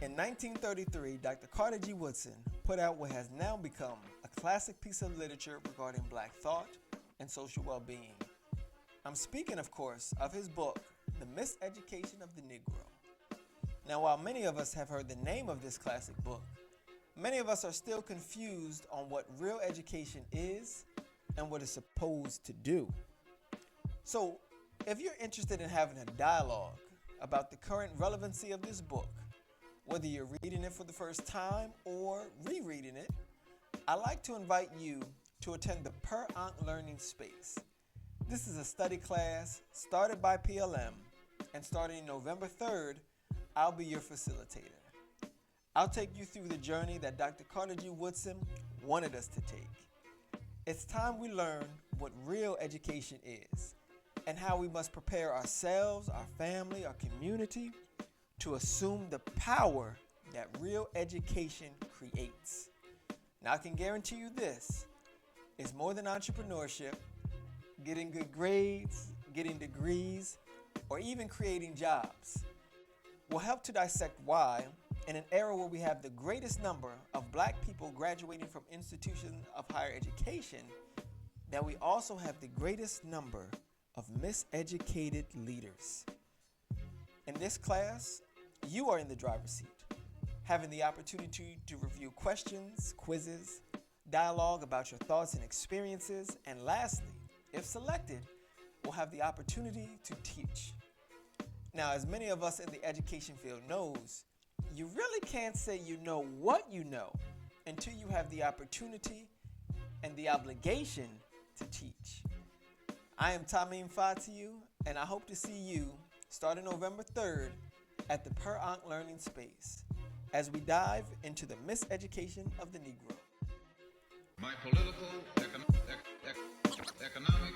In 1933, Dr. Carter G Woodson put out what has now become a classic piece of literature regarding black thought and social well-being. I'm speaking, of course, of his book, The Miseducation of the Negro. Now, while many of us have heard the name of this classic book, many of us are still confused on what real education is and what it's supposed to do. So, if you're interested in having a dialogue about the current relevancy of this book, whether you're reading it for the first time or rereading it, I'd like to invite you to attend the Per-Ankh Learning Space. This is a study class started by PLM, and starting November 3rd, I'll be your facilitator. I'll take you through the journey that Dr. Carter G Woodson wanted us to take. It's time we learn what real education is and how we must prepare ourselves, our family, our community to assume the power that real education creates. Now, I can guarantee you this: it's more than entrepreneurship, getting good grades, getting degrees, or even creating jobs. We'll help to dissect why, in an era where we have the greatest number of black people graduating from institutions of higher education, that we also have the greatest number of miseducated leaders. In this class, you are in the driver's seat, having the opportunity to review questions, quizzes, dialogue about your thoughts and experiences, and lastly, if selected, we'll have the opportunity to teach. Now, as many of us in the education field knows, you really can't say you know what you know until you have the opportunity and the obligation to teach. I am Tamim Fatiyu, and I hope to see you starting November 3rd at the Per-Ankh Learning Space as we dive into the miseducation of the Negro. My political, economic,